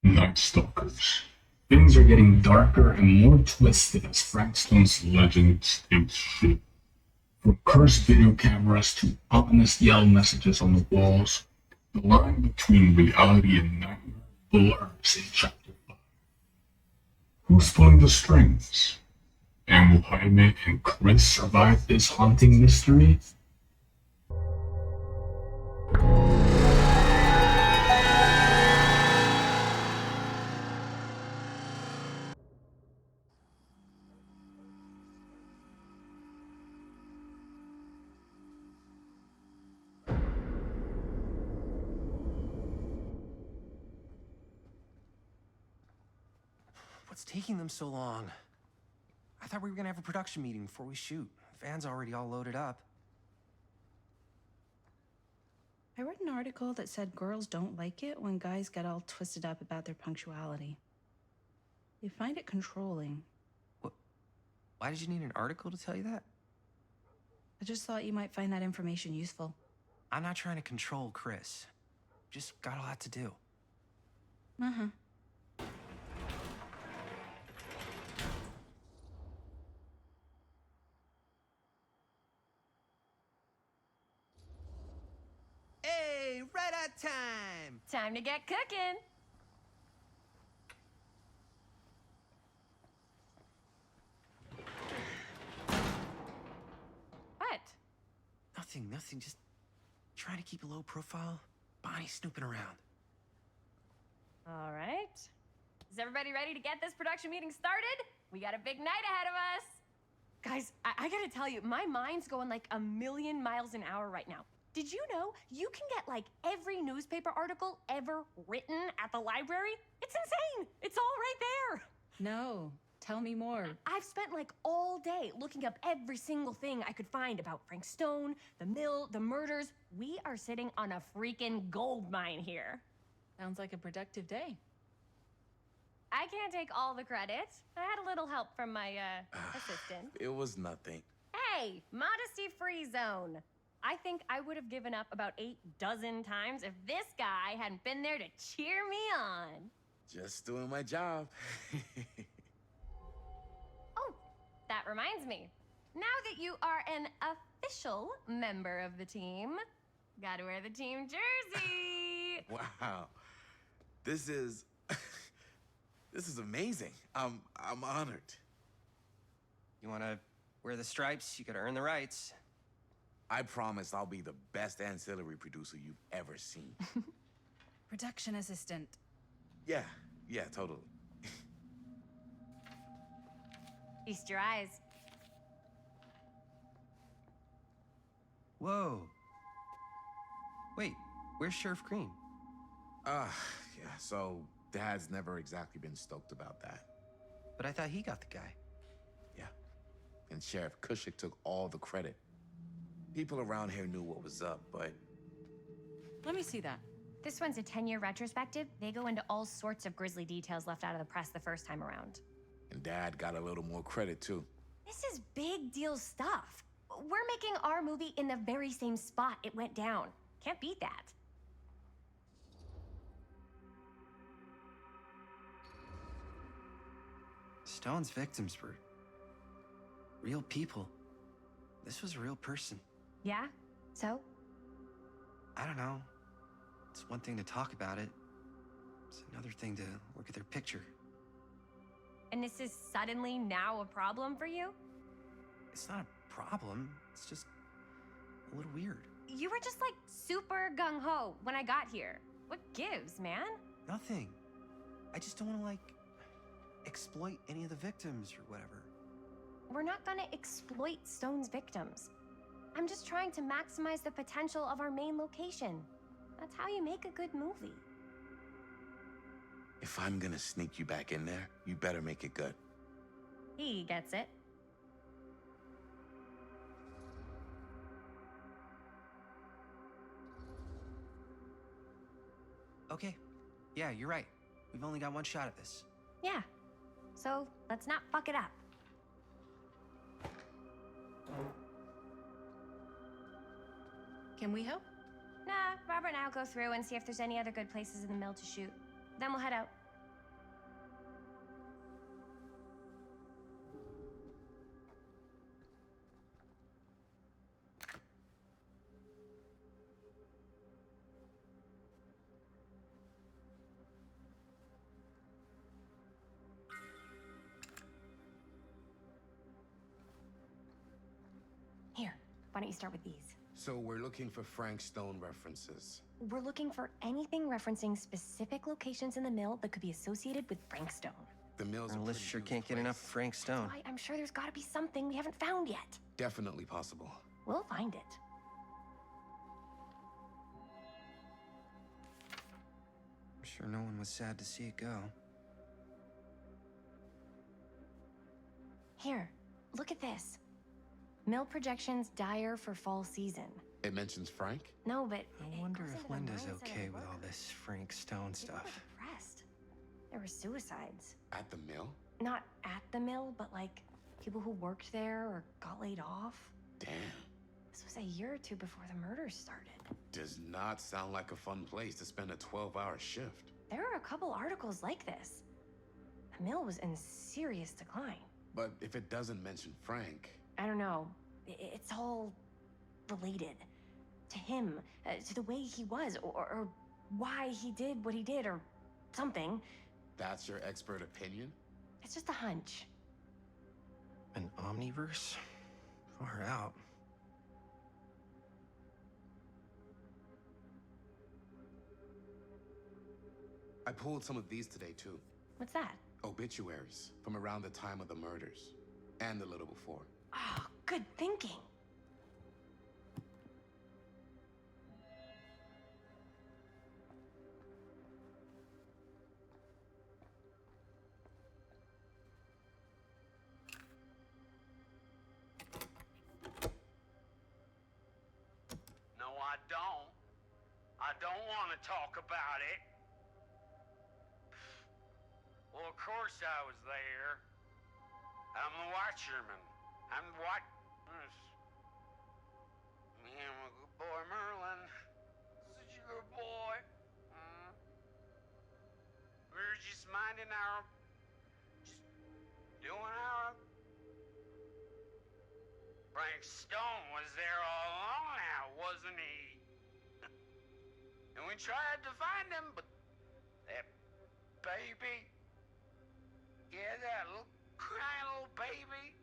Night Stalkers. Things are getting darker and more twisted as Frank Stone's legend takes shape. From cursed video cameras to ominous yell messages on the walls, the line between reality and nightmare blurs in Chapter 5. Who's pulling the strings? And will Jaime and Chris survive this haunting mystery? What's taking them so long? I thought we were gonna have a production meeting before we shoot. Van's already all loaded up. I read an article that said girls don't like it when guys get all twisted up about their punctuality. They find it controlling. What? Why did you need an article to tell you that? I just thought you might find that information useful. I'm not trying to control Chris. Just got a lot to do. Uh-huh. Hey, right on time! Time to get cooking. What? Nothing. Just trying to keep a low profile. Bonnie snooping around. All right. Is everybody ready to get this production meeting started? We got a big night ahead of us. Guys, I gotta tell you, my mind's going like a million miles an hour right now. Did you know you can get like every newspaper article ever written at the library? It's insane. It's all right there. No, tell me more. I've spent like all day looking up every single thing I could find about Frank Stone, the mill, the murders. We are sitting on a freaking gold mine here. Sounds like a productive day. I can't take all the credit. I had a little help from my assistant. It was nothing. Hey, modesty-free zone. I think I would have given up about 8 dozen times if this guy hadn't been there to cheer me on. Just doing my job. Oh, that reminds me. Now that you are an official member of the team, gotta wear the team jersey. Wow. This is this is amazing. I'm honored. You wanna wear the stripes? You gotta earn the rights. I promise I'll be the best ancillary producer you've ever seen. Production assistant. Yeah, totally. Feast your eyes. Whoa. Wait, where's Sheriff Green? Yeah, so Dad's never exactly been stoked about that. But I thought he got the guy. Yeah. And Sheriff Cushik took all the credit. People around here knew what was up, but Let me see that. This one's a 10-year retrospective. They go into all sorts of grisly details left out of the press the first time around. and Dad got a little more credit too. This is big deal stuff. We're making our movie in the very same spot it went down. Can't beat that. Stone's victims were real people. This was a real person. Yeah? So? I don't know. It's one thing to talk about it. It's another thing to look at their picture. And this is suddenly now a problem for you? It's not a problem. It's just a little weird. You were just like super gung-ho when I got here. What gives, man? Nothing. I just don't want to, like, exploit any of the victims or whatever. We're not gonna exploit Stone's victims. I'm just trying to maximize the potential of our main location. That's how you make a good movie. If I'm gonna sneak you back in there, you better make it good. He gets it. Okay. Yeah, you're right. We've only got one shot at this. Yeah. So let's not fuck it up. Can we help? Nah, Robert and I'll go through and see if there's any other good places in the mill to shoot. Then we'll head out. don't you start with these? So we're looking for Frank Stone references. We're looking for anything referencing specific locations in the mill that could be associated with Frank Stone. The mill's Our a list pretty sure used can't get place. enough of Frank Stone. Why, I'm sure there's gotta be something we haven't found yet. Definitely possible. We'll find it. I'm sure no one was sad to see it go. Here, look at this. Mill projections dire for fall season. It mentions Frank? No, but I it wonder goes if into the Linda's mindset of okay the with all worker. this Frank Stone People were stuff. depressed. There were suicides. At the mill? Not at the mill, but like people who worked there or got laid off. Damn. This was a year or two before the murders started. Does not sound like a fun place to spend a 12-hour shift. There are a couple articles like this. The mill was in serious decline. But if it doesn't mention Frank, I don't know. It's all related to him, to the way he was, or why he did what he did, or something. that's your expert opinion? It's just a hunch. An omniverse? Far out. I pulled some of these today, too. What's that? Obituaries from around the time of the murders. And a little before. Oh, good thinking. No, I don't. I don't want to talk about it. Well, of course I was there. I'm the watcherman. I'm what? Me and my good boy Merlin. Such a good boy. We were just minding our... just doing our... Frank Stone was there all along now, wasn't he? And we tried to find him, but that baby... yeah, that little crying little baby.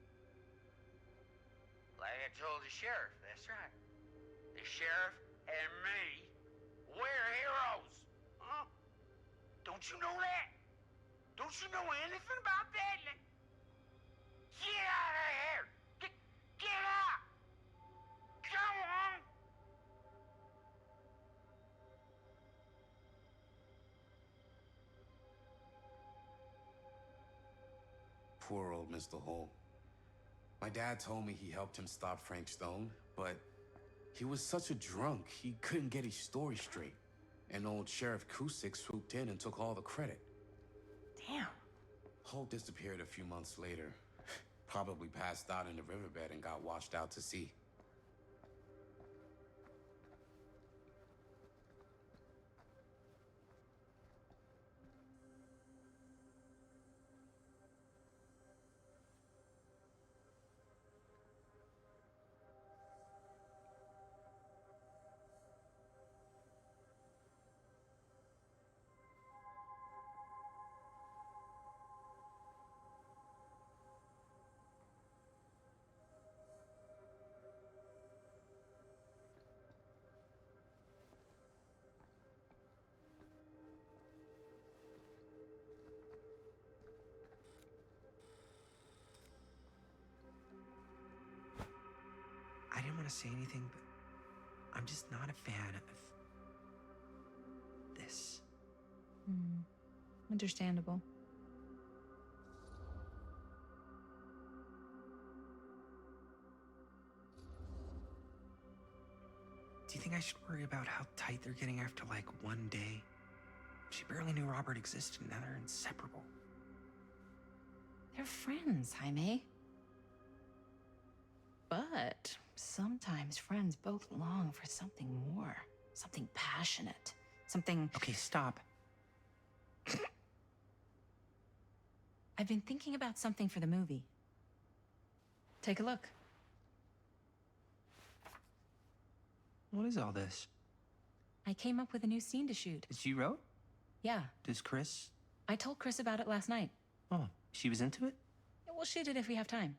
Like I told the sheriff, that's right. The sheriff and me, we're heroes. Huh? Don't you know that? Don't you know anything about that? Get out of here! Get out! Come on! Poor old Mr. Hole. My dad told me he helped him stop Frank Stone, but he was such a drunk, he couldn't get his story straight. And old Sheriff Cusick swooped in and took all the credit. Damn. Holt disappeared a few months later. Probably passed out in the riverbed and got washed out to sea. I didn't want to say anything, but I'm just not a fan of this. Understandable. Do you think I should worry about how tight they're getting after, like, one day? She barely knew Robert existed, and now they're inseparable. They're friends, Jaime. But sometimes friends both long for something more, something passionate, something... Okay, stop. I've been thinking about something for the movie. Take a look. What is all this? I came up with a new scene to shoot. That you wrote? Yeah, Does Chris? I told Chris about it last night. Oh, she was into it? We'll shoot it if we have time.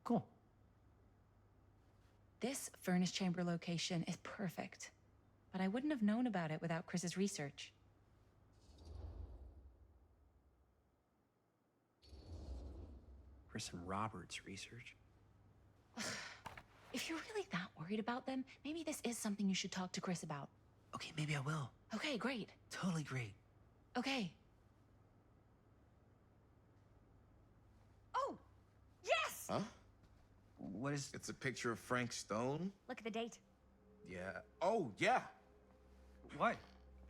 Cool. This furnace chamber location is perfect, but I wouldn't have known about it without Chris's research. Chris and Robert's research. If you're really that worried about them, maybe this is something you should talk to Chris about. Okay, maybe I will. Okay, great. Totally great. Okay. Oh, yes! Huh? What is... It's a picture of Frank Stone? Look at the date. Yeah. Oh, yeah. What?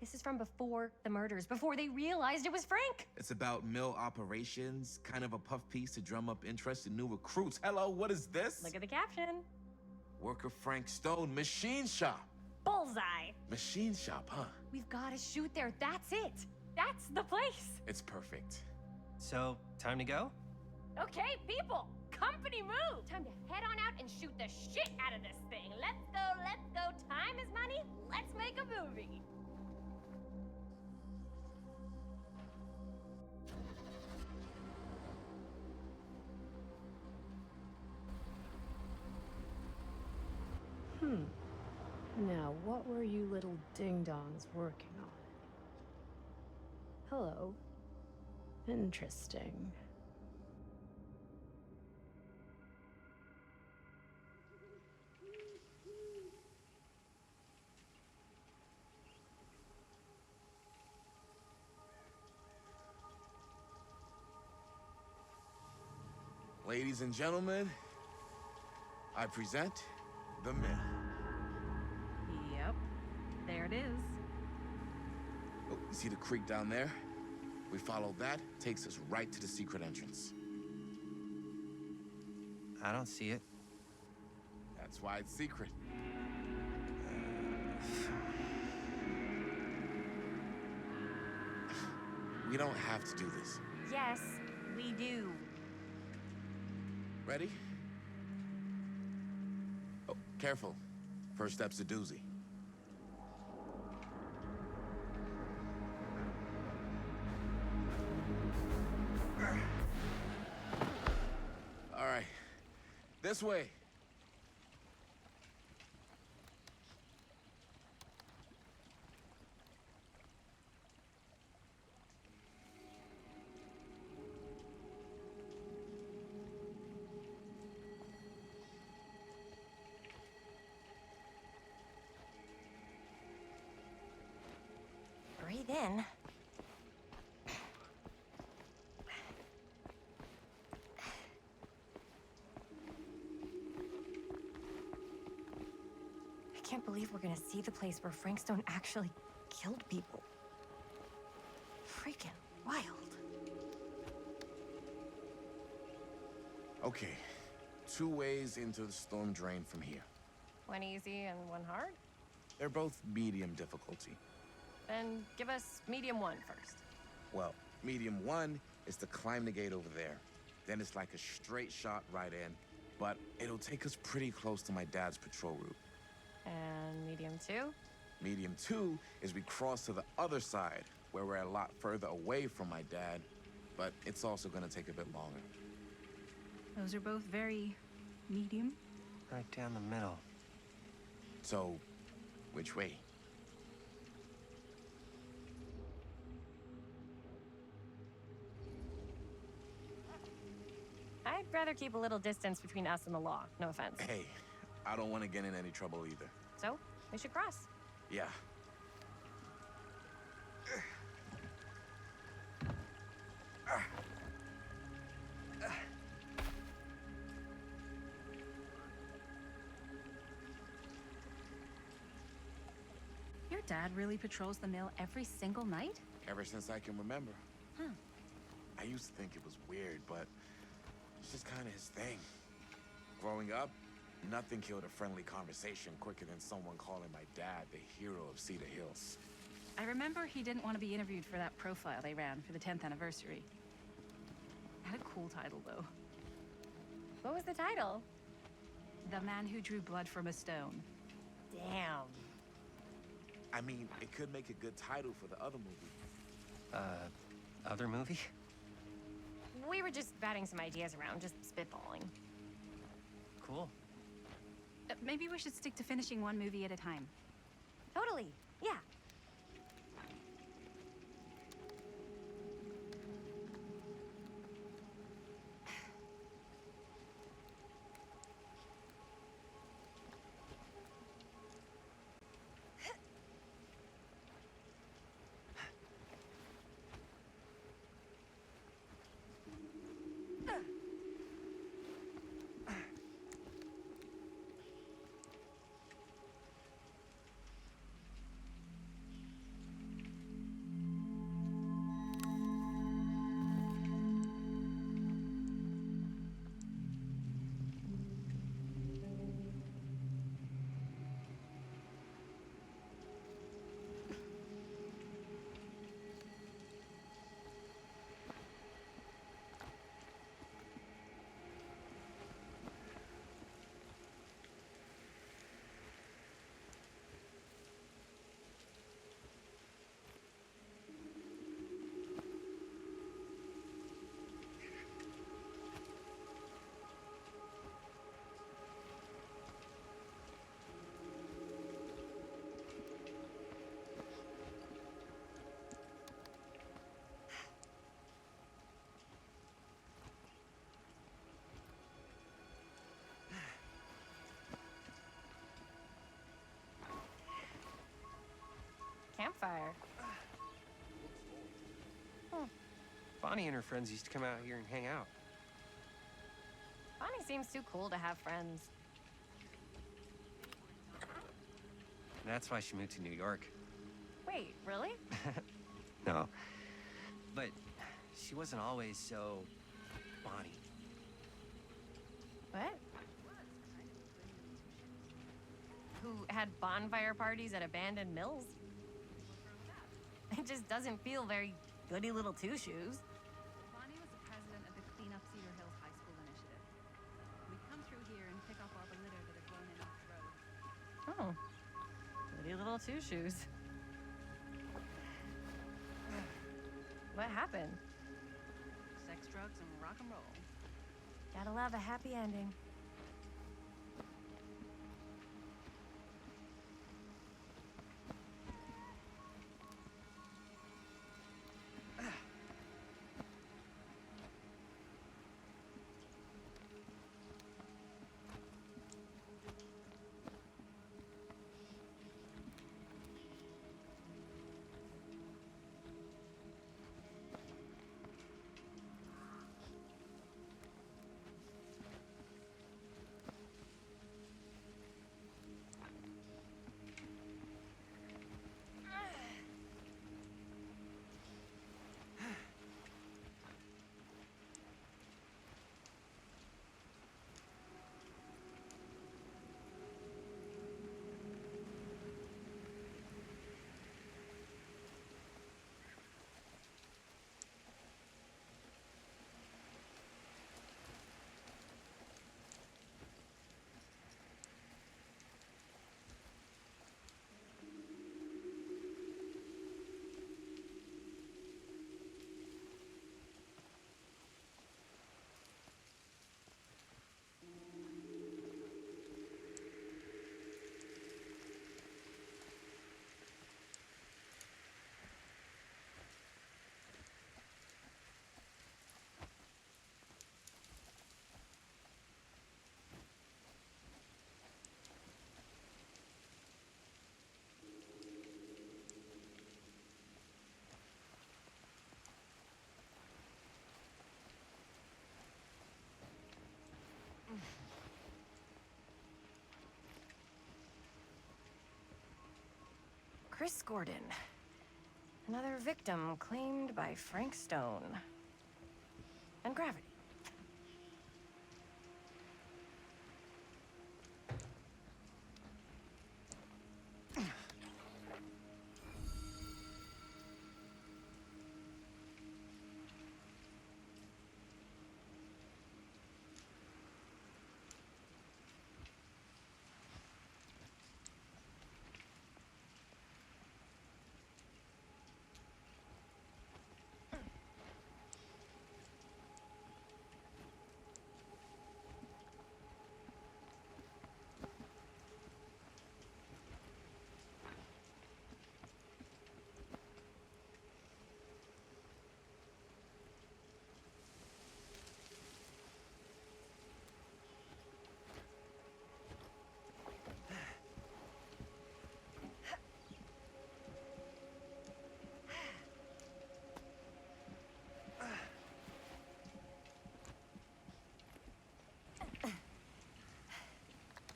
This is from before the murders, before they realized it was Frank. It's about mill operations, kind of a puff piece to drum up interest in new recruits. Hello, what is this? Look at the caption. Worker Frank Stone, machine shop. Bullseye. Machine shop, huh? We've got to shoot there. That's it. That's the place. It's perfect. So, time to go? Okay, people, company move. Time to head on out and shoot the shit out of this thing. Let's go, let's go. Time is money. Let's make a movie. Now, what were you little ding-dongs working on? Hello. Interesting. Ladies and gentlemen, I present the mill. Yep. There it is. Oh, you see the creek down there? We follow that, takes us right to the secret entrance. I don't see it. That's why it's secret. We don't have to do this. Yes, we do. Ready? Oh, careful. First step's a doozy. All right. This way. Breathe in. I can't believe we're gonna see the place where Frank Stone actually killed people. Freaking wild. Okay. 2 ways into the storm drain from here. One easy and one hard? They're both medium difficulty. Then give us medium one first. Well, medium 1 is to climb the gate over there. Then it's like a straight shot right in, but it'll take us pretty close to my dad's patrol route. And medium two? Medium 2 is we cross to the other side, where we're a lot further away from my dad, but it's also gonna take a bit longer. Those are both very medium. Right down the middle. So, which way? I'd rather keep a little distance between us and the law. No offense. Hey, I don't want to get in any trouble either. So, we should cross. Yeah. Your dad really patrols the mill every single night? Ever since I can remember. Huh. I used to think it was weird, but it's just kind of his thing. Growing up, nothing killed a friendly conversation quicker than someone calling my dad the hero of Cedar Hills. I remember he didn't want to be interviewed for that profile they ran for the 10th anniversary. Had a cool title, though. What was the title? The Man Who Drew Blood from a Stone. Damn. I mean, it could make a good title for the other movie. Other movie? We were just batting some ideas around, just spitballing. Cool. Maybe we should stick to finishing one movie at a time. Totally. Yeah. Campfire. Bonnie and her friends used to come out here and hang out. Bonnie seems too cool to have friends. And that's why she moved to New York. Wait, really? No. But she wasn't always so Bonnie. What? Who had bonfire parties at abandoned mills? It just doesn't feel very goody little two-shoes. Bonnie was the president of the Clean Up Cedar Hills High School initiative. We come through here and pick up all the litter that had blown in off the road. Oh. Goody little two-shoes. What happened? Sex, drugs, and rock and roll. Gotta love a happy ending. Chris Gordon. Another victim claimed by Frank Stone. And gravity.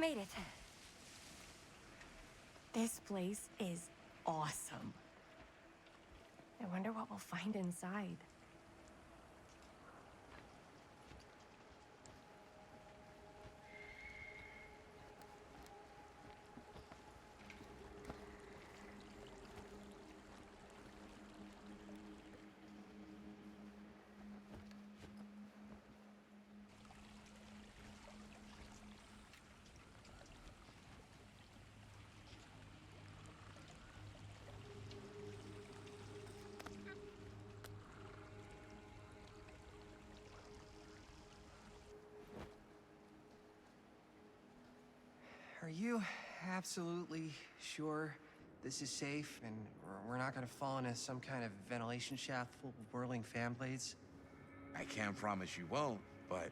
made it. This place is awesome. I wonder what we'll find inside. Are you absolutely sure this is safe and we're not gonna fall into some kind of ventilation shaft full of whirling fan blades? I can't promise you won't, but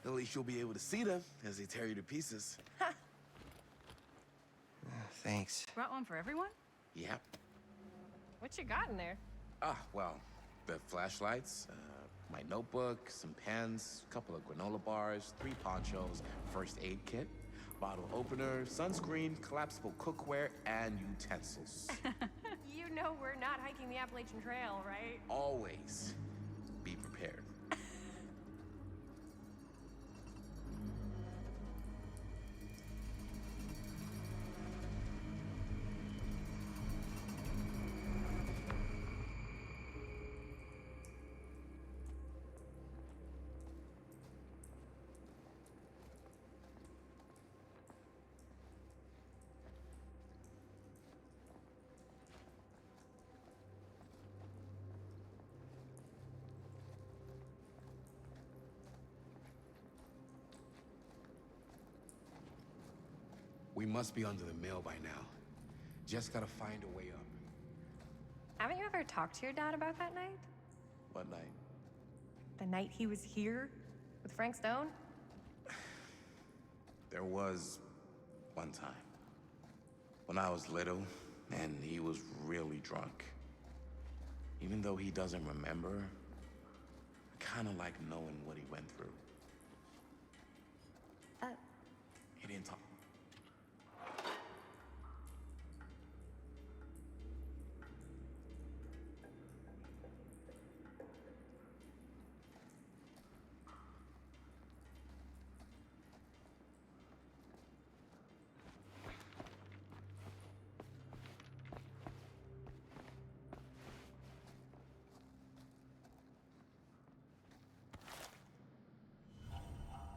at least you'll be able to see them as they tear you to pieces. Thanks. Brought one for everyone? Yep. What you got in there? Well, the flashlights, my notebook, some pens, a couple of granola bars, 3 ponchos, first aid kit, bottle opener, sunscreen, collapsible cookware, and utensils. You know we're not hiking the Appalachian Trail, right? Always be prepared. We must be under the mill by now. Just gotta find a way up. Haven't you ever talked to your dad about that night? What night? The night he was here with Frank Stone? There was one time when I was little and he was really drunk. Even though he doesn't remember, I kinda like knowing what he went through. He didn't talk.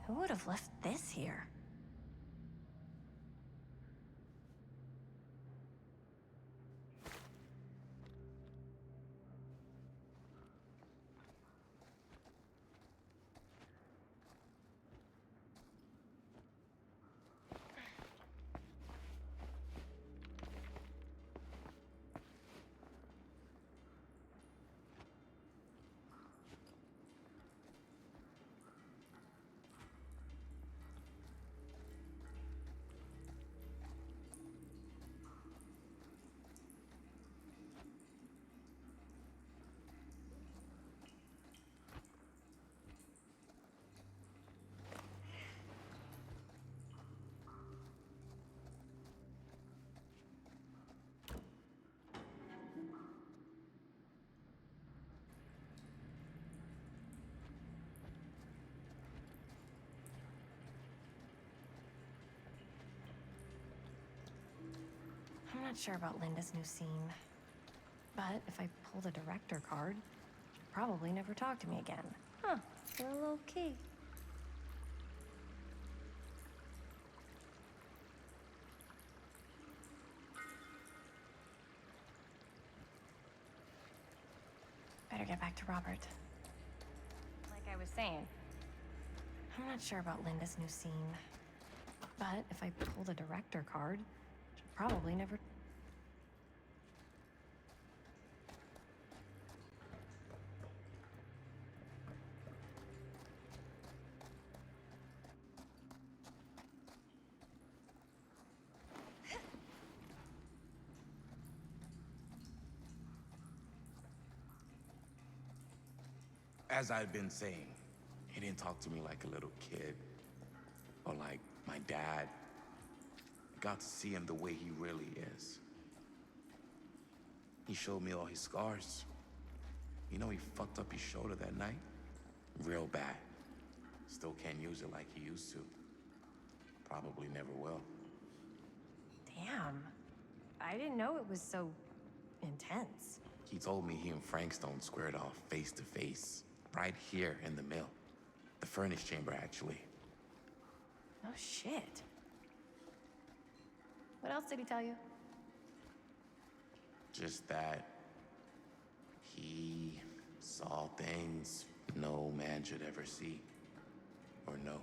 Who would have left this here? I'm not sure about Linda's new scene. But if I pull the director card, she'll probably never talk to me again. Huh, real low key. Better get back to Robert. Like I was saying, I'm not sure about Linda's new scene. But if I pull the director card, she'll probably never... As I've been saying, he didn't talk to me like a little kid. Or like my dad. I got to see him the way he really is. He showed me all his scars. You know he fucked up his shoulder that night? Real bad. Still can't use it like he used to. Probably never will. Damn. I didn't know it was so intense. He told me he and Frankstone squared off face to face. Right here in the mill. The furnace chamber, actually. Oh, shit. What else did he tell you? Just that he saw things no man should ever see. Or know.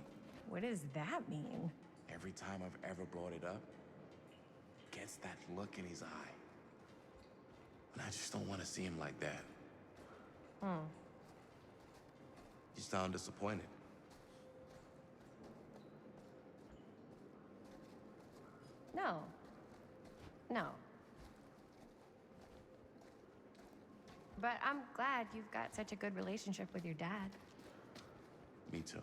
What does that mean? Every time I've ever brought it up, gets that look in his eye. And I just don't want to see him like that. You sound disappointed. No. No. But I'm glad you've got such a good relationship with your dad. Me too.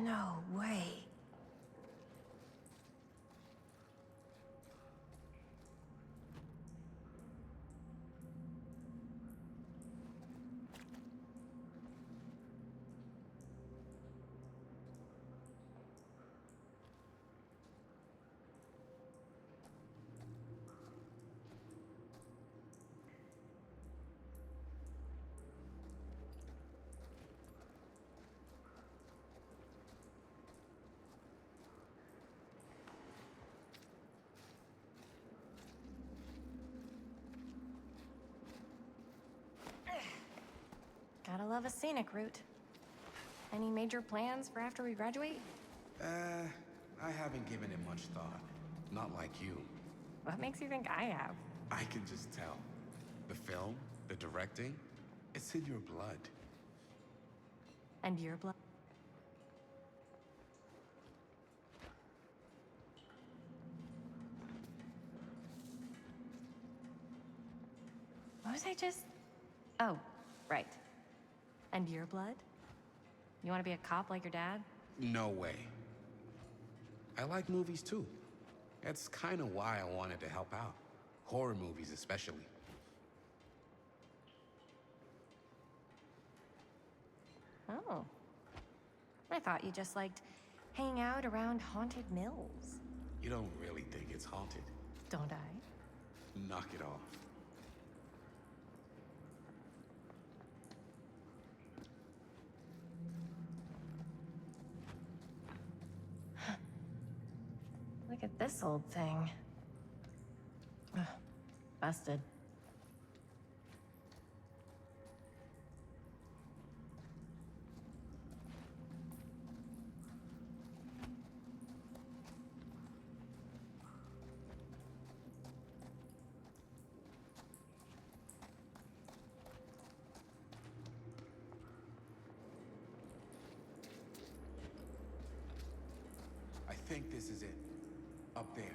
No way. Gotta love a scenic route. Any major plans for after we graduate? I haven't given it much thought. Not like you. What makes you think I have? I can just tell. The film, the directing, it's in your blood. And your blood? What was I just... Oh, right. And your blood? You want to be a cop like your dad? No way. I like movies too. That's kind of why I wanted to help out. Horror movies especially. Oh. I thought you just liked hanging out around haunted mills. You don't really think it's haunted. Don't I? Knock it off. Look at this old thing. Ugh, busted. I think this is it. Up there.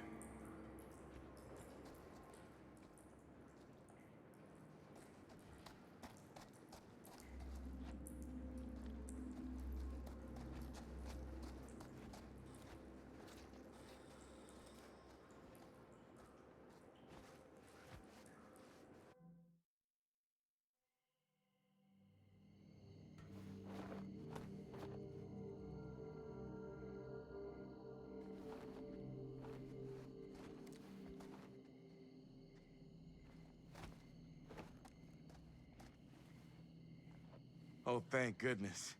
Oh, thank goodness.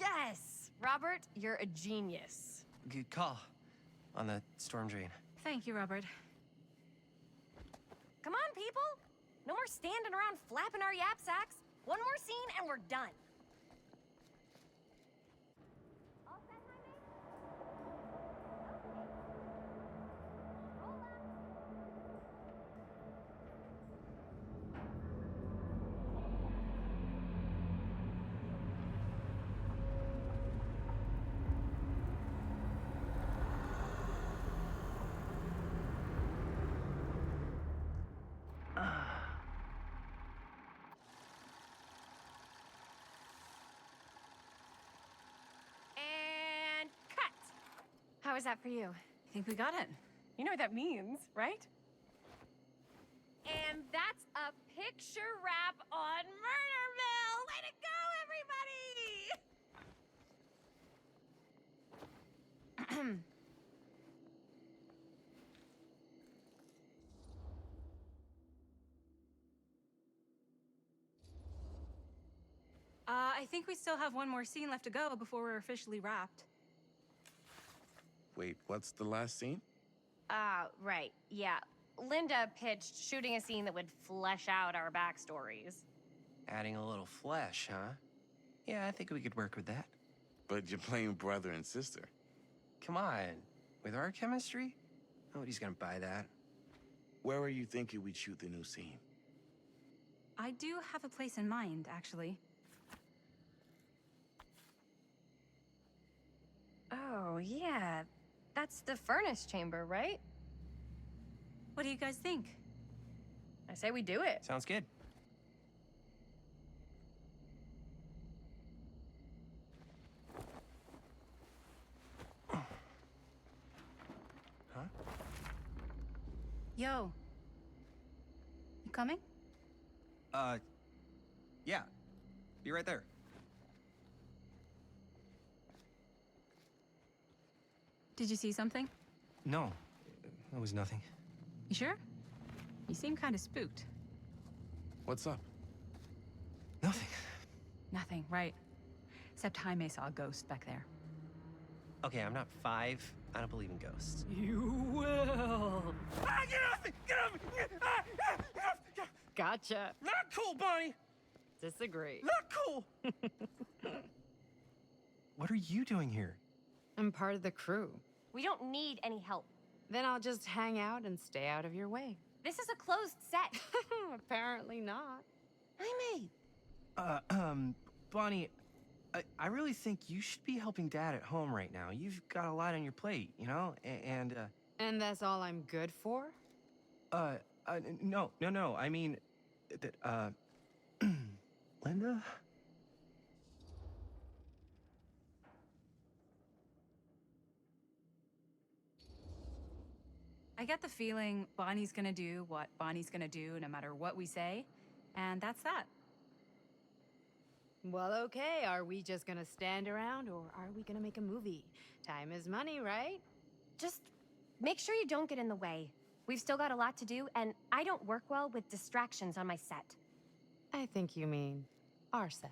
Yes! Robert, you're a genius. Good call on the storm drain. Thank you, Robert. Come on, people! No more standing around flapping our yap sacks. One more scene and we're done. All set, Jaime? Okay. Roll up. was that for you? I think we got it. You know what that means, right? And that's a picture wrap on Murderville! Way to go, everybody! I think we still have one more scene left to go before we're officially wrapped. Wait, what's the last scene? Right, yeah. Linda pitched shooting a scene that would flesh out our backstories. Adding a little flesh, huh? Yeah, I think we could work with that. But you're playing brother and sister. Come on. With our chemistry? Nobody's gonna buy that. Where were you thinking we'd shoot the new scene? I do have a place in mind, actually. Oh, yeah. That's the furnace chamber, right? What do you guys think? I say we do it. Sounds good. Huh? Yo. You coming? Yeah. Be right there. Did you see something? No, it was nothing. You sure? You seem kind of spooked. What's up? Nothing. Nothing, right. Except Jaime saw a ghost back there. Okay, I'm not 5. I don't believe in ghosts. You will. Ah, get off me! Get off me! Ah, ah, get off! Gotcha. Not cool, Bonnie! Disagree. Not cool! What are you doing here? I'm part of the crew. We don't need any help. Then I'll just hang out and stay out of your way. This is a closed set. Apparently not. Jaime! Bonnie, I really think you should be helping Dad at home right now. You've got a lot on your plate, you know? And that's all I'm good for? No. I mean, Linda? I get the feeling Bonnie's gonna do what Bonnie's gonna do no matter what we say, and that's that. Well, okay. Are we just gonna stand around or are we gonna make a movie? Time is money, right? Just make sure you don't get in the way. We've still got a lot to do, and I don't work well with distractions on my set. I think you mean our set.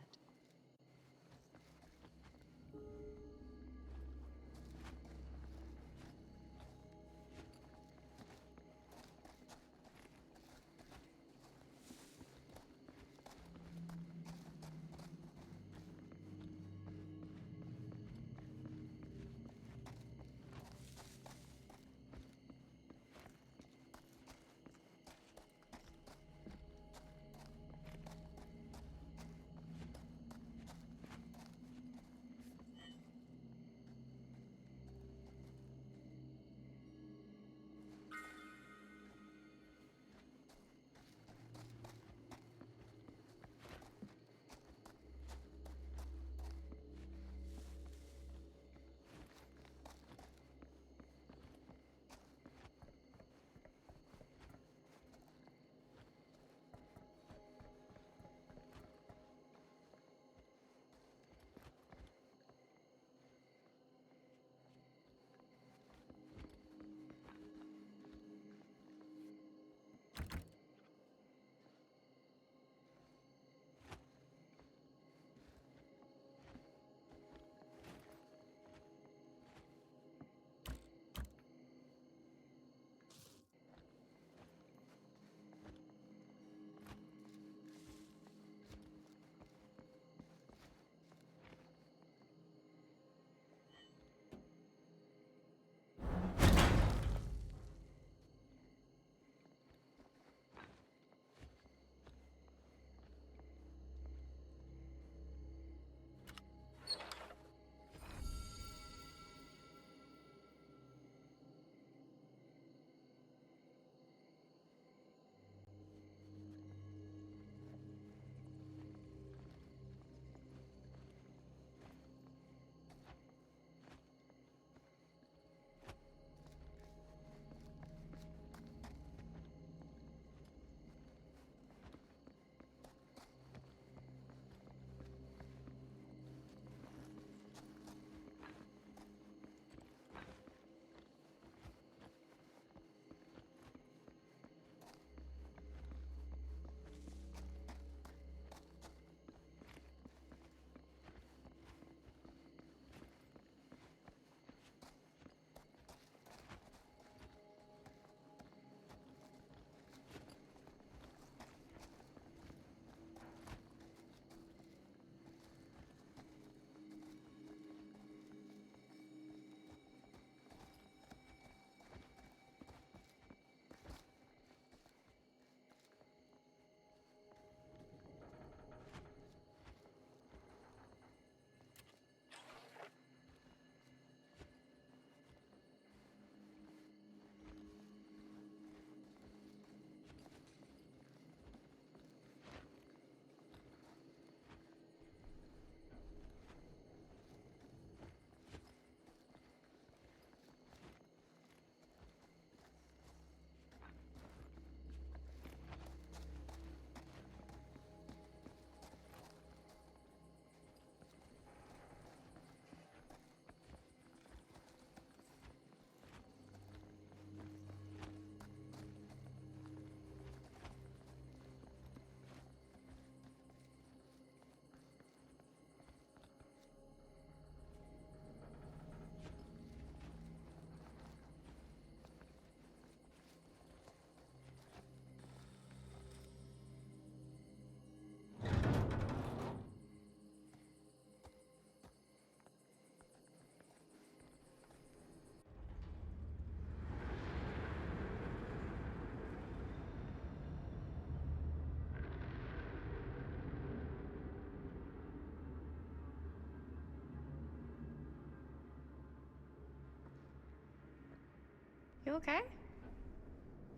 You okay?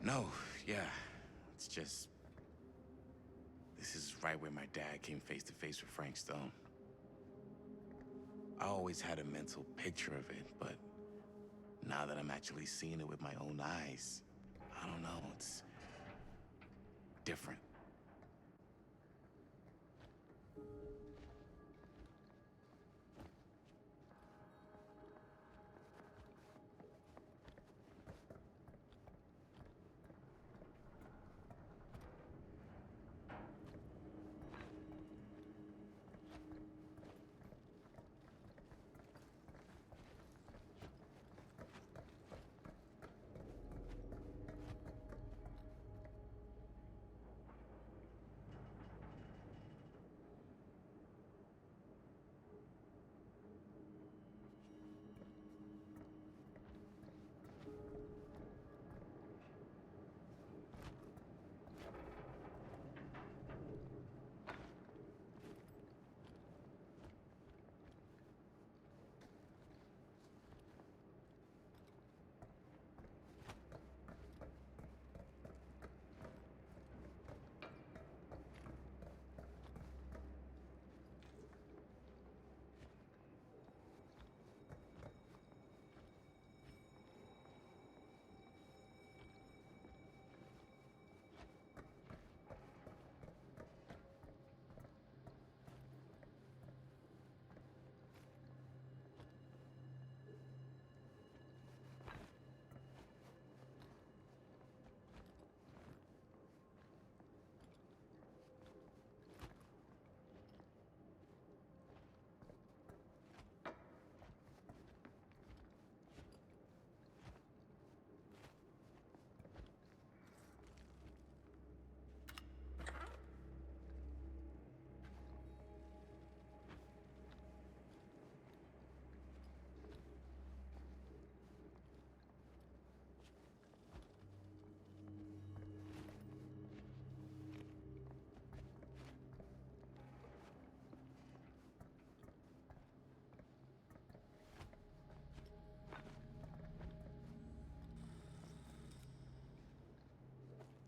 No, yeah. It's just... This is right where my dad came face to face with Frank Stone. I always had a mental picture of it, but now that I'm actually seeing it with my own eyes, I don't know, it's different.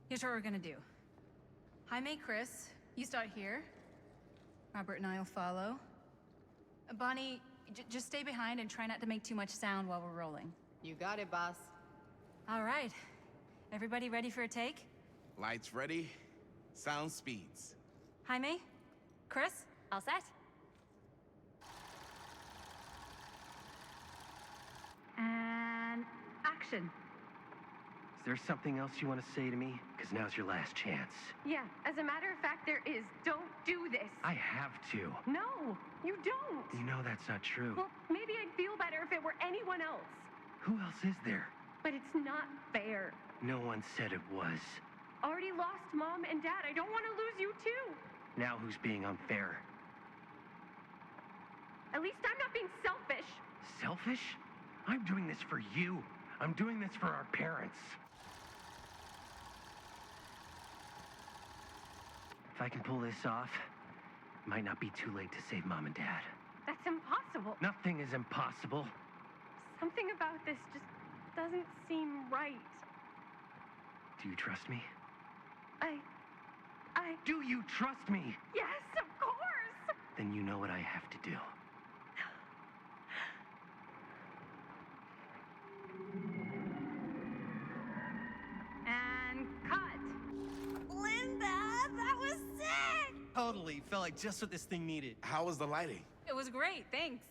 Here's what we're gonna do. Jaime, Chris, you start here. Robert and I'll follow. Bonnie, just stay behind and try not to make too much sound while we're rolling. You got it, boss. All right. Everybody ready for a take? Lights ready, sound speeds. Jaime? Chris? All set? And action. Is there something else you want to say to me? Because now's your last chance. Yeah, as a matter of fact, there is. Don't do this. I have to. No, you don't. You know that's not true. Well, maybe I'd feel better if it were anyone else. Who else is there? But it's not fair. No one said it was. Already lost Mom and Dad. I don't want to lose you too. Now who's being unfair? At least I'm not being selfish. Selfish? I'm doing this for you. I'm doing this for our parents. If I can pull this off, it might not be too late to save Mom and Dad. That's impossible. Nothing is impossible. Something about this just doesn't seem right. Do you trust me? I... Do you trust me? Yes, of course! Then you know what I have to do. And cut. Linda, that was sick! Totally. Felt like just what this thing needed. How was the lighting? It was great, thanks.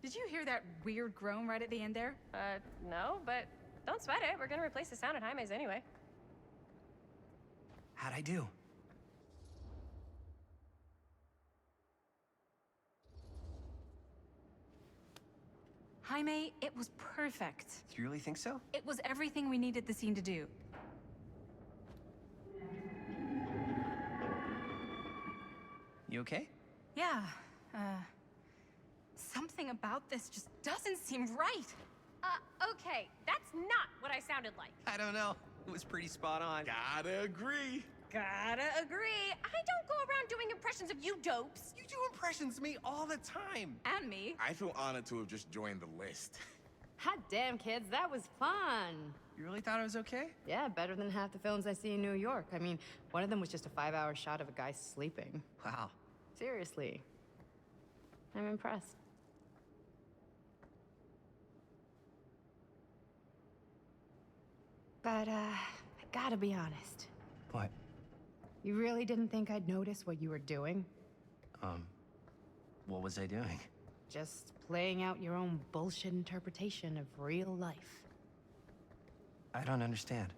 Did you hear that weird groan right at the end there? No, but don't sweat it. We're gonna replace the sound at Jaime's anyway. How'd I do? Jaime, it was perfect. Do you really think so? It was everything we needed the scene to do. You okay? Yeah, something about this just doesn't seem right. Okay, that's not what I sounded like. I don't know. It was pretty spot on. Gotta agree. Gotta agree. I don't go around doing impressions of you dopes. You do impressions of me all the time. And me. I feel honored to have just joined the list. Hot damn, kids, that was fun. You really thought it was okay? Yeah, better than half the films I see in New York. I mean, one of them was just a 5-hour shot of a guy sleeping. Wow. Seriously. I'm impressed. But, I gotta be honest. What? You really didn't think I'd notice what you were doing? What was I doing? Just playing out your own bullshit interpretation of real life. I don't understand.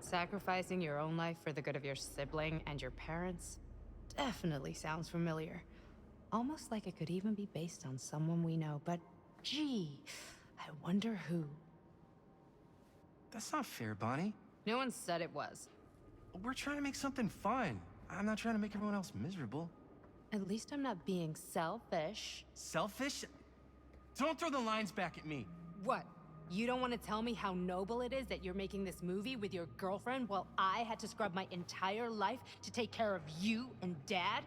Sacrificing your own life for the good of your sibling and your parents definitely sounds familiar. Almost like it could even be based on someone we know, but gee, I wonder who. That's not fair, Bonnie. No one said it was. We're trying to make something fun. I'm not trying to make everyone else miserable. At least I'm not being selfish. Selfish? Don't throw the lines back at me. What? You don't want to tell me how noble it is that you're making this movie with your girlfriend while I had to scrub my entire life to take care of you and Dad?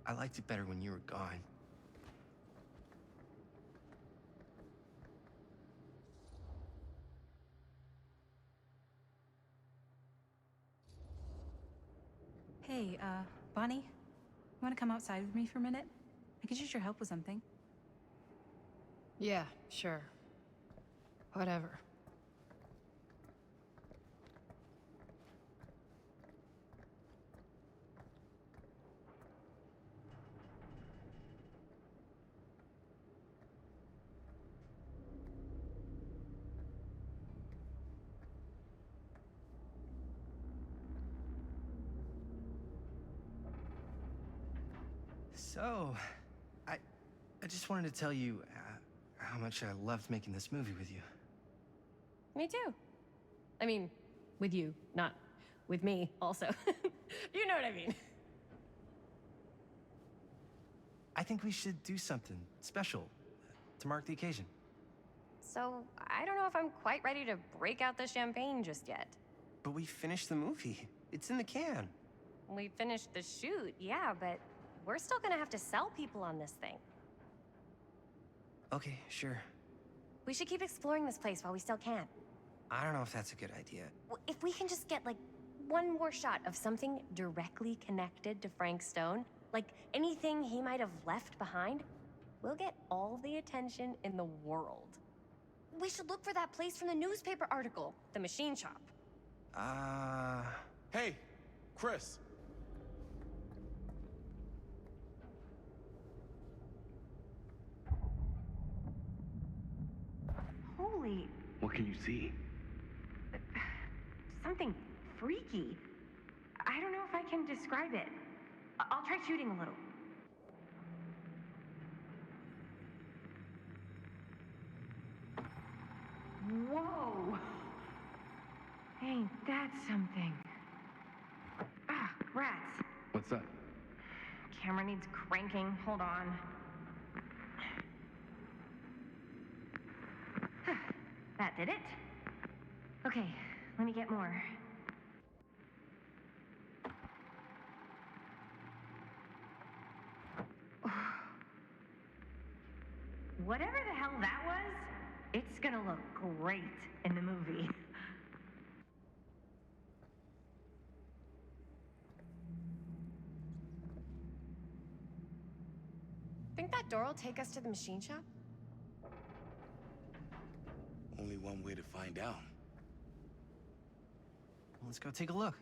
I liked it better when you were gone. Hey, Bonnie, you want to come outside with me for a minute? I could use your help with something. Yeah, sure. Whatever. So, I just wanted to tell you how much I loved making this movie with you. Me too. I mean, with you, not with me, also. You know what I mean. I think we should do something special to mark the occasion. So, I don't know if I'm quite ready to break out the champagne just yet. But we finished the movie. It's in the can. We finished the shoot, yeah, but we're still gonna have to sell people on this thing. Okay, sure. We should keep exploring this place while we still can. I don't know if that's a good idea. If we can just get, like, one more shot of something directly connected to Frank Stone, like anything he might have left behind, we'll get all the attention in the world. We should look for that place from the newspaper article, the machine shop. Hey, Chris. Holy... What can you see? something freaky. I don't know if I can describe it. I'll try shooting a little. Whoa! Ain't that something? Ah, rats. What's that? Camera needs cranking. Hold on. That did it. Okay, let me get more. Whatever the hell that was, it's gonna look great in the movie. Think that door will take us to the machine shop? Only one way to find out. Let's go take a look.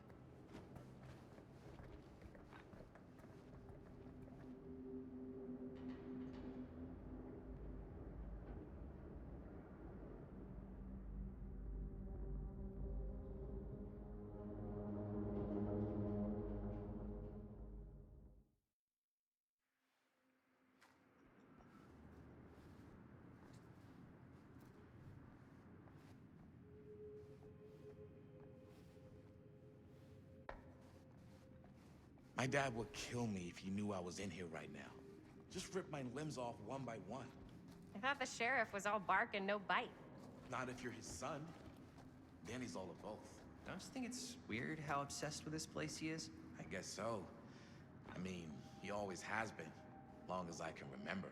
My dad would kill me if he knew I was in here right now. Just rip my limbs off one by one. I thought the sheriff was all bark and no bite. Not if you're his son. Then he's all of both. Don't you think it's weird how obsessed with this place he is? I guess so. I mean, he always has been, long as I can remember.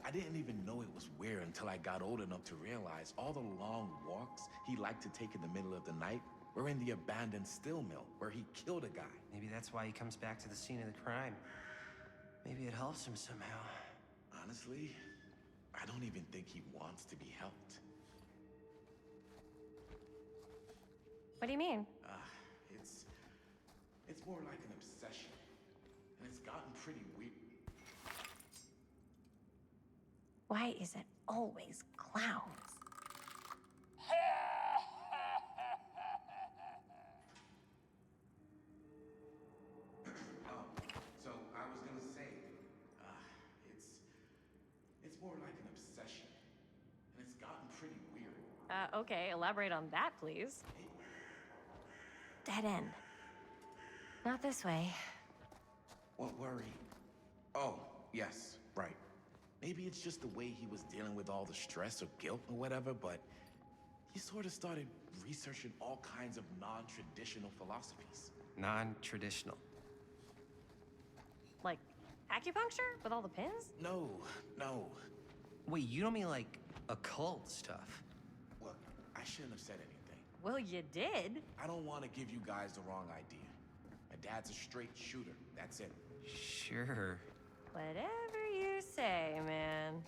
I didn't even know it was weird until I got old enough to realize all the long walks he liked to take in the middle of the night were in the abandoned steel mill where he killed a guy. Maybe that's why he comes back to the scene of the crime. Maybe it helps him somehow. Honestly, I don't even think he wants to be helped. What do you mean? It's more like an obsession. And it's gotten pretty weird. Why is it always clowns? So I was gonna say, it's more like an obsession. And it's gotten pretty weird. Okay, elaborate on that, please. Dead end. Not this way. What worry? Oh, yes, right. Maybe it's just the way he was dealing with all the stress or guilt or whatever, but he sort of started researching all kinds of non-traditional philosophies. Non-traditional. Like acupuncture with all the pins? No. Wait, you don't mean like occult stuff? Look, I shouldn't have said anything. Well, you did. I don't want to give you guys the wrong idea. My dad's a straight shooter, that's it. Sure. Whatever you say, man.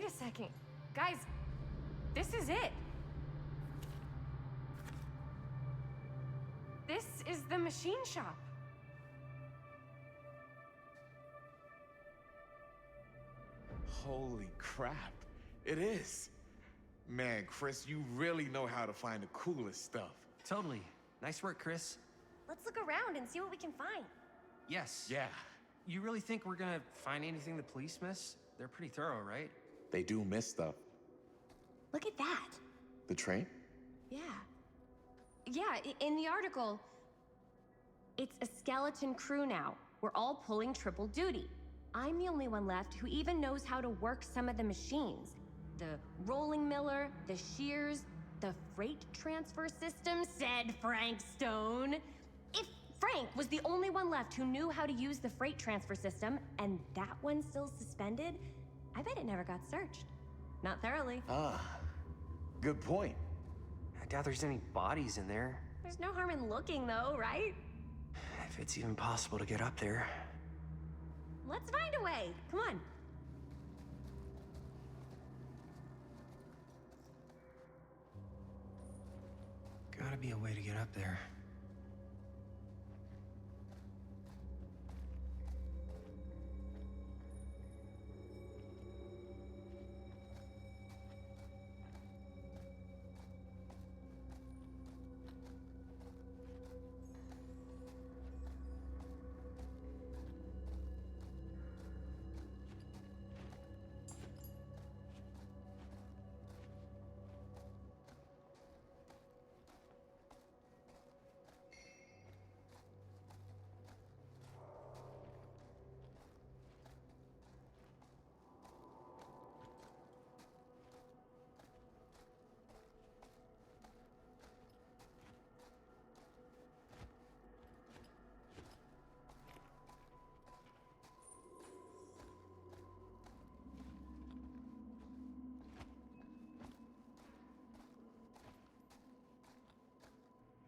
a second. Guys, this is it. This is the machine shop. Holy crap. It is. Man, Chris, you really know how to find the coolest stuff. Totally. Nice work, Chris. Let's look around and see what we can find. Yes. Yeah, You really think we're gonna find anything the police miss? They're pretty thorough, right? they do miss stuff. Look at that. The train? Yeah. Yeah, in the article, it's a skeleton crew now. We're all pulling triple duty. I'm the only one left who even knows how to work some of the machines. The rolling miller, the shears, the freight transfer system, said Frank Stone. If Frank was the only one left who knew how to use the freight transfer system, and that one's still suspended, I bet it never got searched. Not thoroughly. Ah, good point. I doubt there's any bodies in there. There's no harm in looking, though, right? If it's even possible to get up there. Let's find a way. Come on. Gotta be a way to get up there.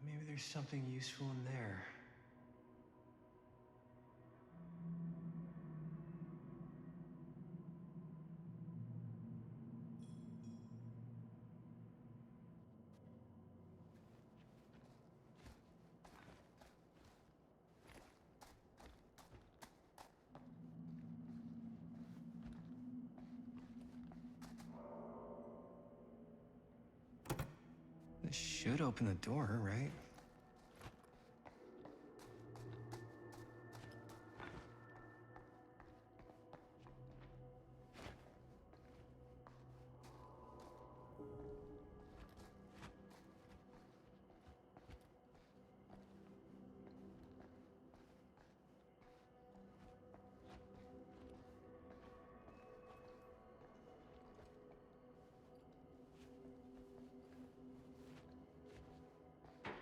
Maybe there's something useful in there. This should open the door, right?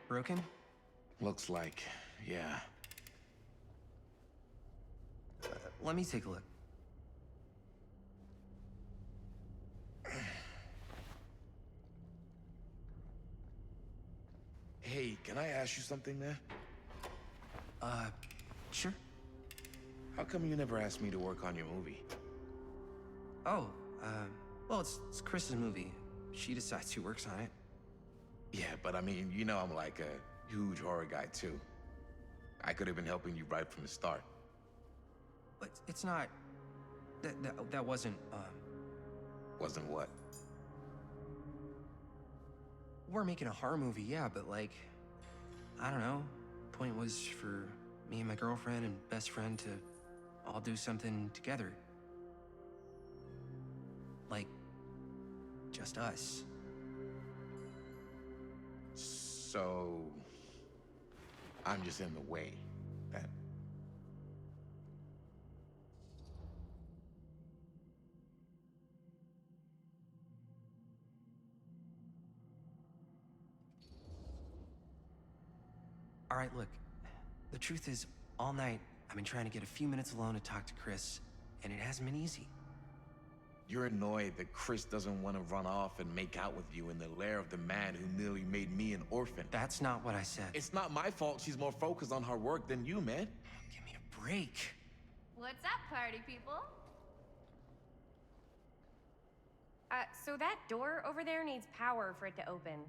Broken? Looks like, yeah. Let me take a look. Hey, can I ask you something there? Sure. How come you never asked me to work on your movie? Oh, well, it's Chris's movie. She decides who works on it. Yeah, but I mean, you know I'm like a huge horror guy too. I could have been helping you right from the start. But it's not... That wasn't, Wasn't what? We're making a horror movie, yeah, but like... I don't know. Point was for me and my girlfriend and best friend to all do something together. Like... just us. So... I'm just in the way, then. All right, look. The truth is, all night, I've been trying to get a few minutes alone to talk to Chris, and it hasn't been easy. You're annoyed that Chris doesn't want to run off and make out with you in the lair of the man who nearly made me an orphan. That's not what I said. It's not my fault she's more focused on her work than you, man. Give me a break. What's up, party people? So that door over there needs power for it to open.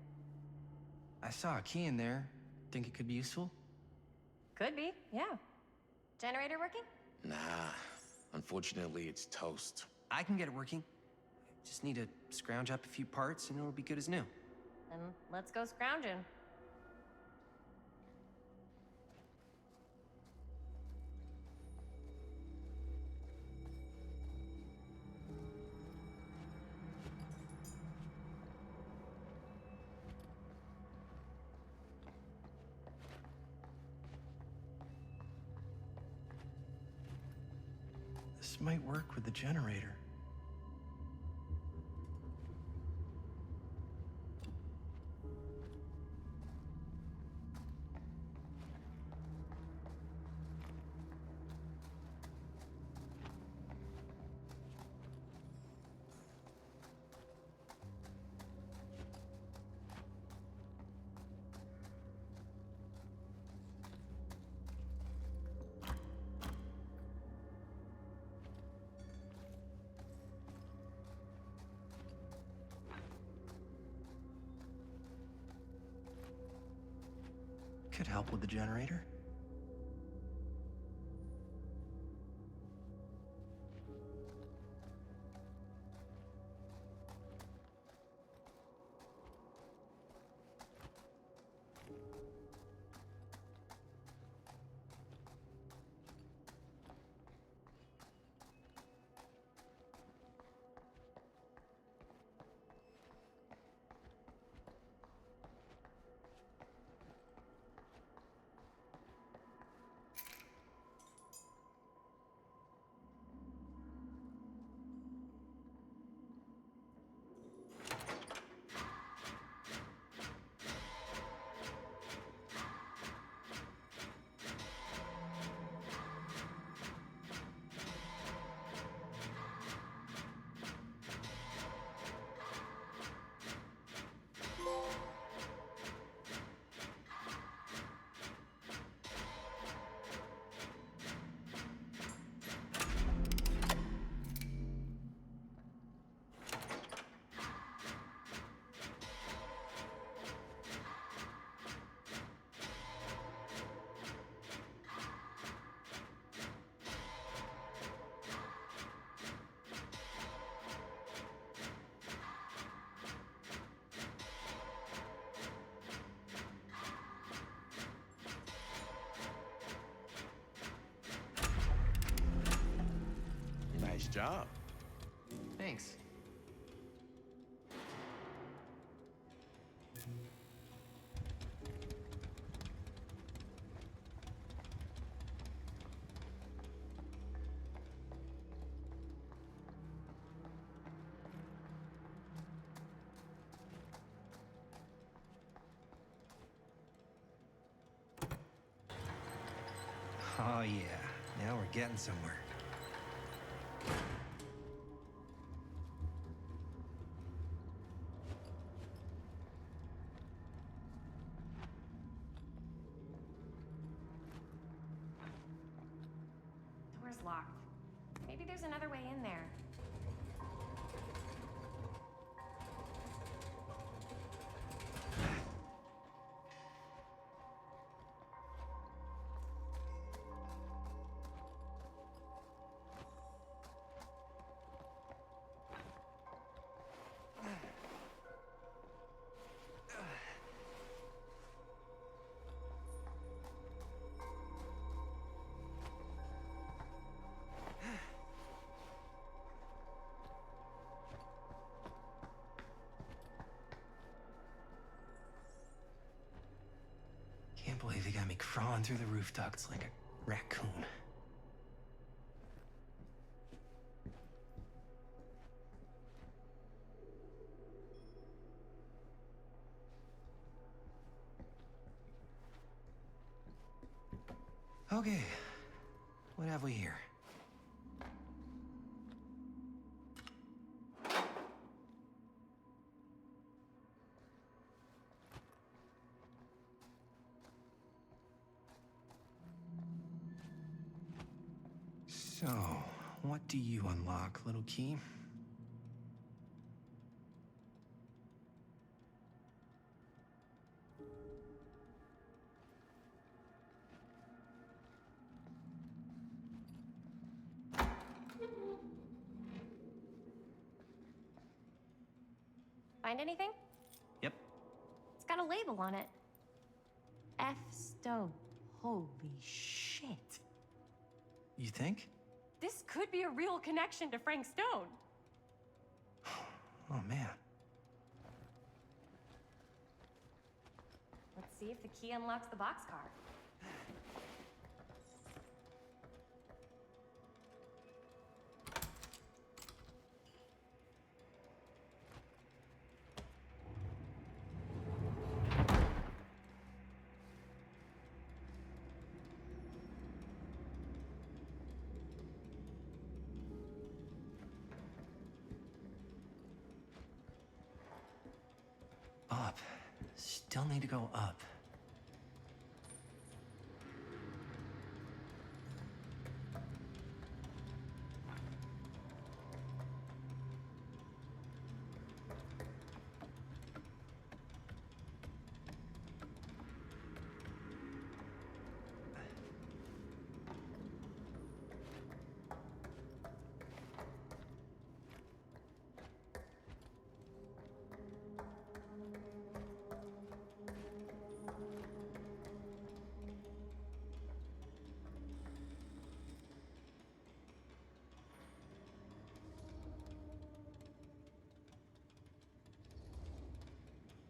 I saw a key in there. Think it could be useful? Could be, yeah. Generator working? Nah, unfortunately, it's toast. I can get it working. Just need to scrounge up a few parts and it'll be good as new. Then let's go scrounging. This might work with the generator. Could help with the generator. Nice job. Thanks. Oh yeah, now we're getting somewhere. Door's locked. Maybe there's another way in there. Can't believe they got me crawling through the roof ducts like a raccoon. Okay, what have we here? So, what do you unlock, little key? Find anything? Yep. It's got a label on it. F. Stone. Holy shit. You think? This could be a real connection to Frank Stone. Oh, man. Let's see if the key unlocks the boxcar. Up. Still need to go up.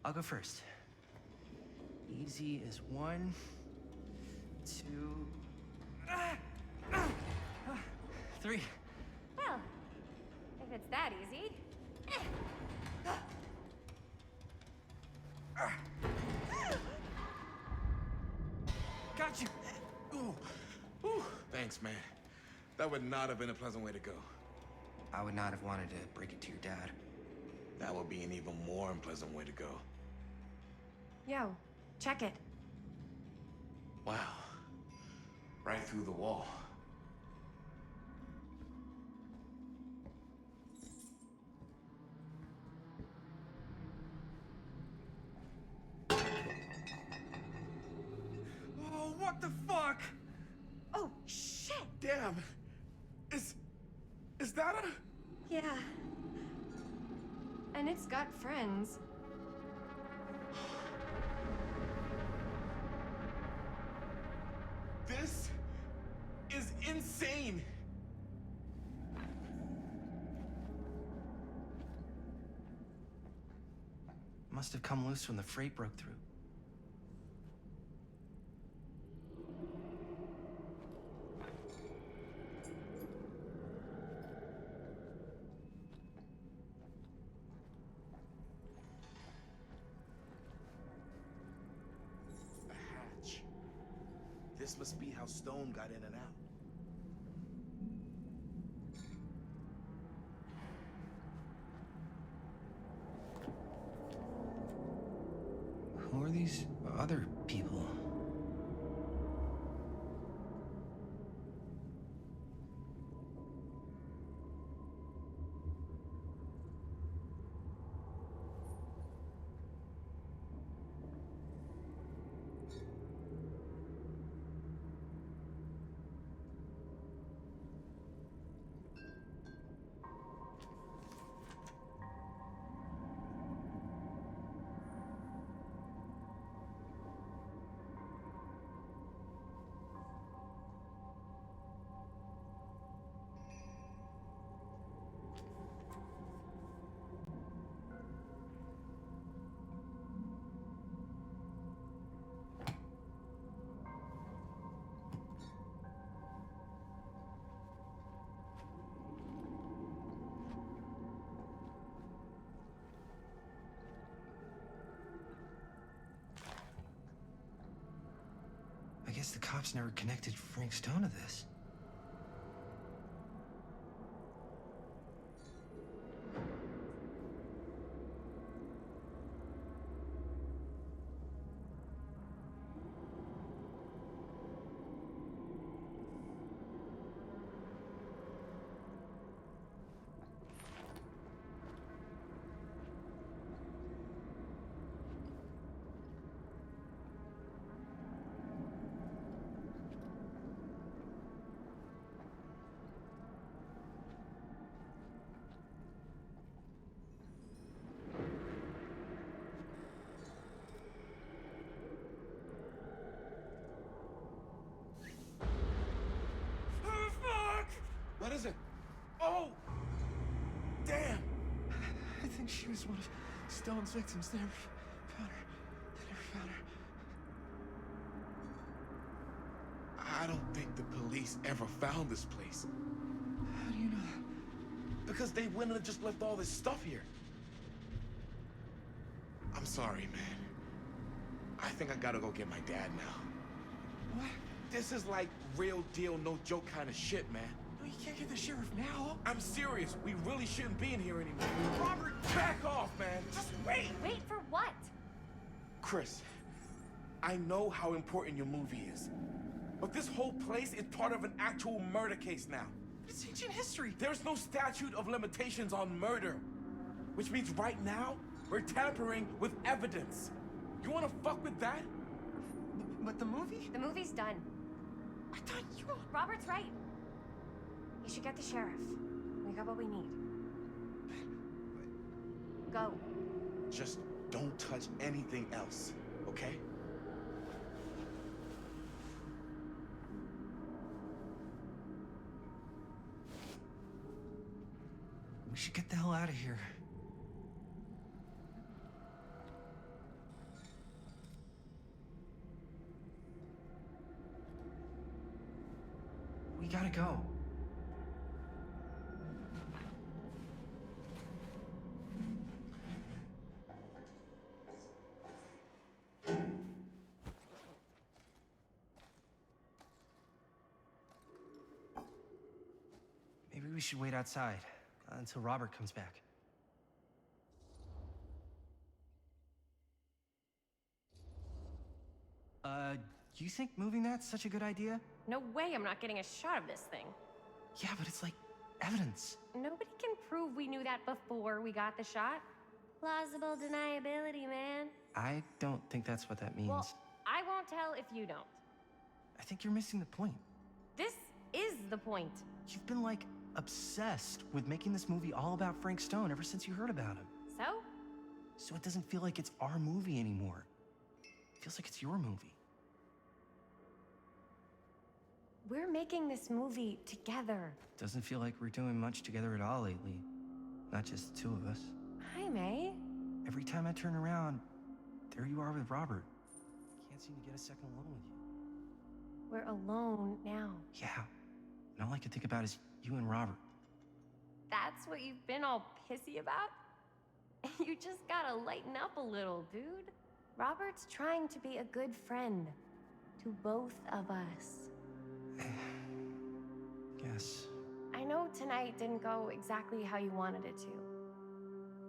I'll go first. Easy is 1, 2, 3. Well, if it's that easy. Got you! Ooh. Ooh. Thanks, man. That would not have been a pleasant way to go. I would not have wanted to break it to your dad. That would be an even more unpleasant way to go. Yo, check it. Wow. Right through the wall. Oh, what the fuck? Oh, shit! Damn. Is that a... Yeah. And it's got friends. This is insane. Must have come loose when the freight broke through. A hatch. This must be how Stone got in and out. Who are these other people? I guess the cops never connected Frank Stone to this. is it? Oh! Damn! I think she was one of Stone's victims. They never found her. They never found her. I don't think the police ever found this place. How do you know that? Because they wouldn't have just left all this stuff here. I'm sorry, man. I think I gotta go get my dad now. What? This is like real deal, no joke kind of shit, man. No, you can't get the sheriff now. I'm serious. We really shouldn't be in here anymore. Robert, back off, man. Just wait. Wait for what? Chris, I know how important your movie is. But this whole place is part of an actual murder case now. It's ancient history. There's no statute of limitations on murder. Which means right now, we're tampering with evidence. You wanna fuck with that? But the movie? The movie's done. I thought you... Robert's right. You should get the sheriff. We got what we need. Go. Just don't touch anything else, okay? We should get the hell out of here. We gotta go. Maybe we should wait outside until Robert comes back. You think moving that's such a good idea? No way I'm not getting a shot of this thing. Yeah, but it's like evidence. Nobody can prove we knew that before we got the shot. Plausible deniability, man. I don't think that's what that means. Well, I won't tell if you don't. I think you're missing the point. This is the point. You've been, like, obsessed with making this movie all about Frank Stone ever since you heard about him. So? So it doesn't feel like it's our movie anymore. It feels like it's your movie. We're making this movie together. Doesn't feel like we're doing much together at all lately. Not just the two of us. Jaime. Every time I turn around, there you are with Robert. Can't seem to get a second alone with you. We're alone now. Yeah. And all I can think about is you and Robert. That's what you've been all pissy about? You just gotta lighten up a little, dude. Robert's trying to be a good friend to both of us. Guess. I know tonight didn't go exactly how you wanted it to.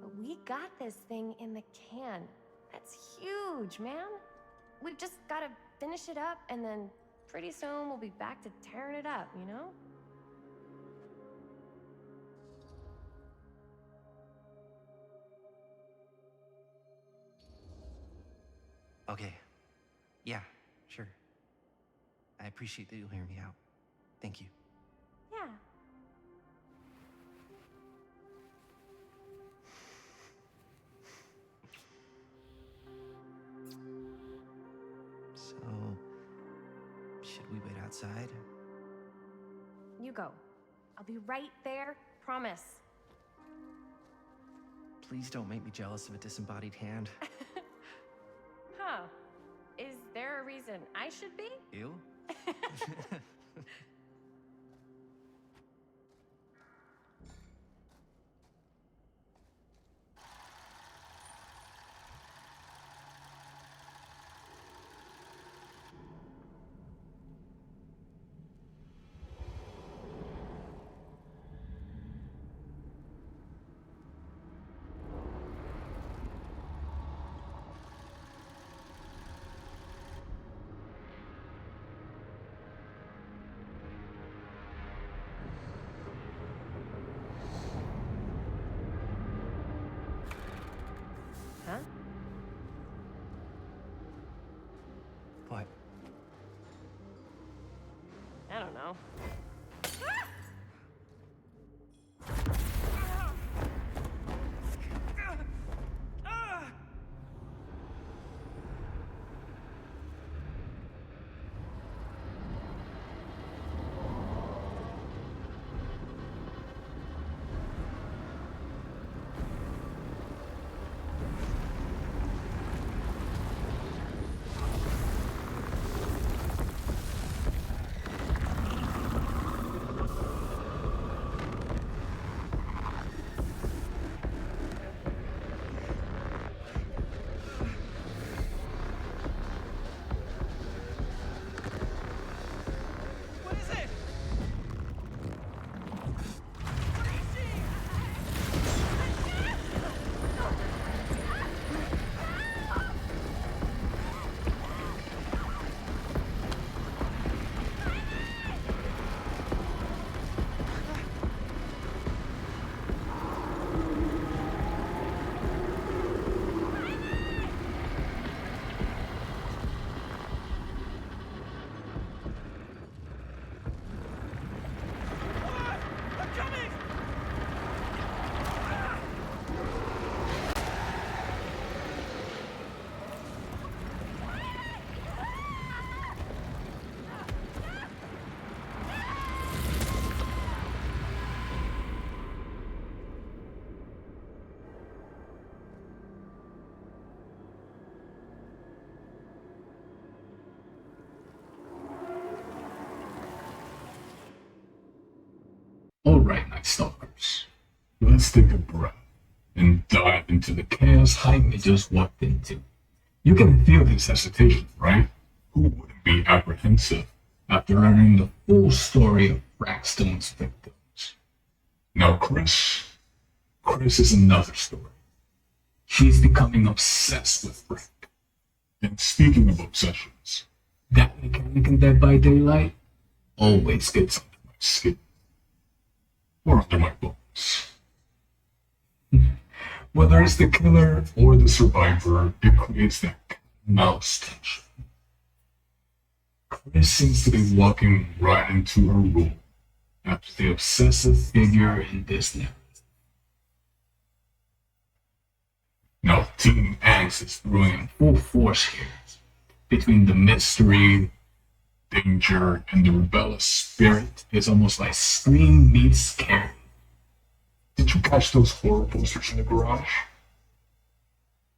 But we got this thing in the can. That's huge, man. We've just gotta finish it up, and then pretty soon we'll be back to tearing it up, you know? Okay. Yeah, sure. I appreciate that you'll hear me out. Thank you. Yeah. So, should we wait outside? You go. I'll be right there, promise. Please don't make me jealous of a disembodied hand. Huh. Is there a reason I should be? You? Huh? What? I don't know. Alright, Night Stalkers. Let's take a breath and dive into the chaos Jaime just walked into. You can feel his hesitation, right? Who wouldn't be apprehensive after learning the full story of Frank Stone's victims? Now, Chris is another story. She's becoming obsessed with Frank. And speaking of obsessions, that mechanic in Dead by Daylight always gets under my skin. Or under my bones. Whether it's the killer or the survivor, it creates that mouse tension. Chris seems to be walking right into her role after the obsessive figure in this narrative. Now, Team Angst is brewing in full force here. Between the mystery, danger, and the rebellious spirit, it's almost like Scream meets Scary. Did you catch those horror posters in the garage?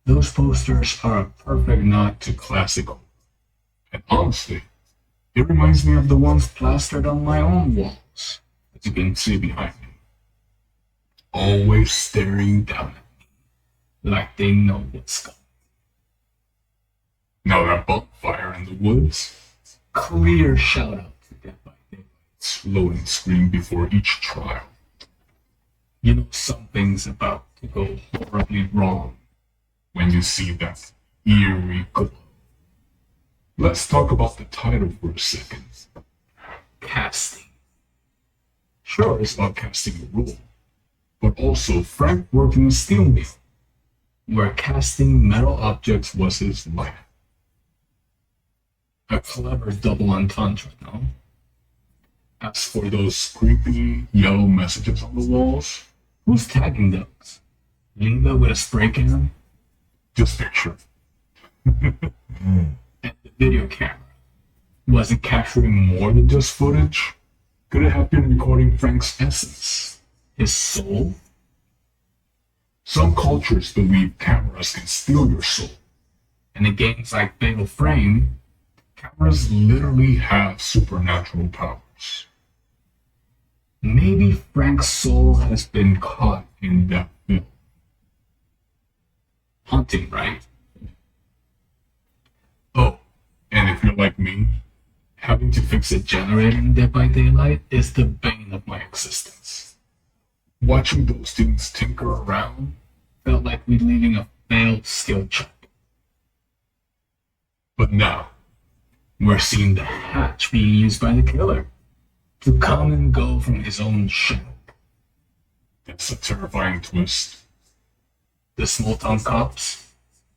Those posters are a perfect nod to classic horror. And honestly, it reminds me of the ones plastered on my own walls, as you can see behind me. Always staring down at me, like they know what's coming. Now that bonfire in the woods, clear shout out to Dead by Daylight's loading screen before each trial. You know something's about to go horribly wrong when you see that eerie glow. Let's talk about the title for a second. Casting. Sure, it's about casting a role, but also Frank working a steel mill, where casting metal objects was his life. A clever double entendre, no? As for those creepy yellow messages on the walls, who's tagging those? Linda with a spray can? Just picture. And the video camera. Was it capturing more than just footage? Could it have been recording Frank's essence? His soul? Some cultures believe cameras can steal your soul. And in games like Fatal Frame, cameras literally have supernatural powers. Maybe Frank's soul has been caught in that film. Haunting, right? Oh, and if you're like me, having to fix a generator in Dead by Daylight is the bane of my existence. Watching those students tinker around felt like reliving a failed skill check. But now, we're seeing the hatch being used by the killer to come and go from his own shack. That's a terrifying twist. The small town cops,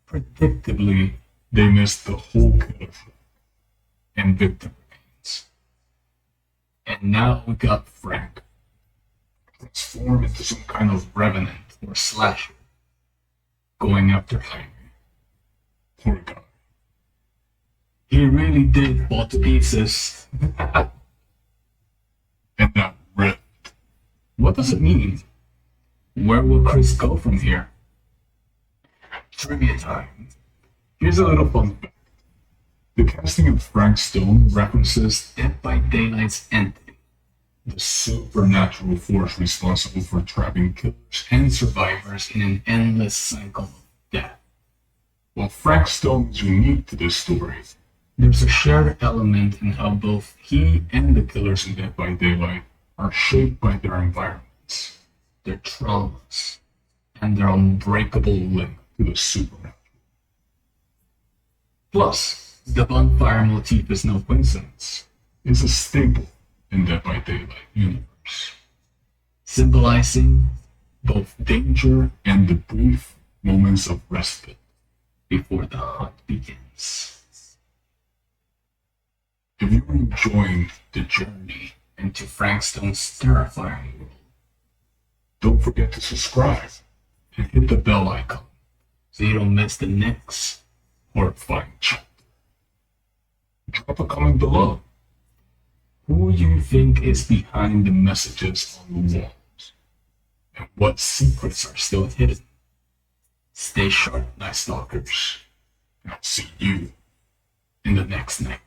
predictably, they missed the whole killer track and victim remains. And now we got Frank, transformed into some kind of revenant or slasher, going after Jaime. Poor guy. He really did fall to pieces. And that ripped. What does it mean? Where will Chris go from here? Trivia time. Here's a little fun fact. The casting of Frank Stone references Dead by Daylight's entity, the supernatural force responsible for trapping killers and survivors in an endless cycle of death. While Frank Stone is unique to this story, there's a shared element in how both he and the killers in Dead by Daylight are shaped by their environments, their traumas, and their unbreakable link to the supernatural. Plus, the bonfire motif is no coincidence. It's a staple in Dead by Daylight universe, symbolizing both danger and the brief moments of respite before the hunt begins. If you're enjoying the journey into Frank Stone's terrifying world, don't forget to subscribe and hit the bell icon so you don't miss the next horrifying chapter. Drop a comment below. Who you think is behind the messages on the walls? And what secrets are still hidden? Stay sharp, Night Stalkers. And I'll see you in the next night.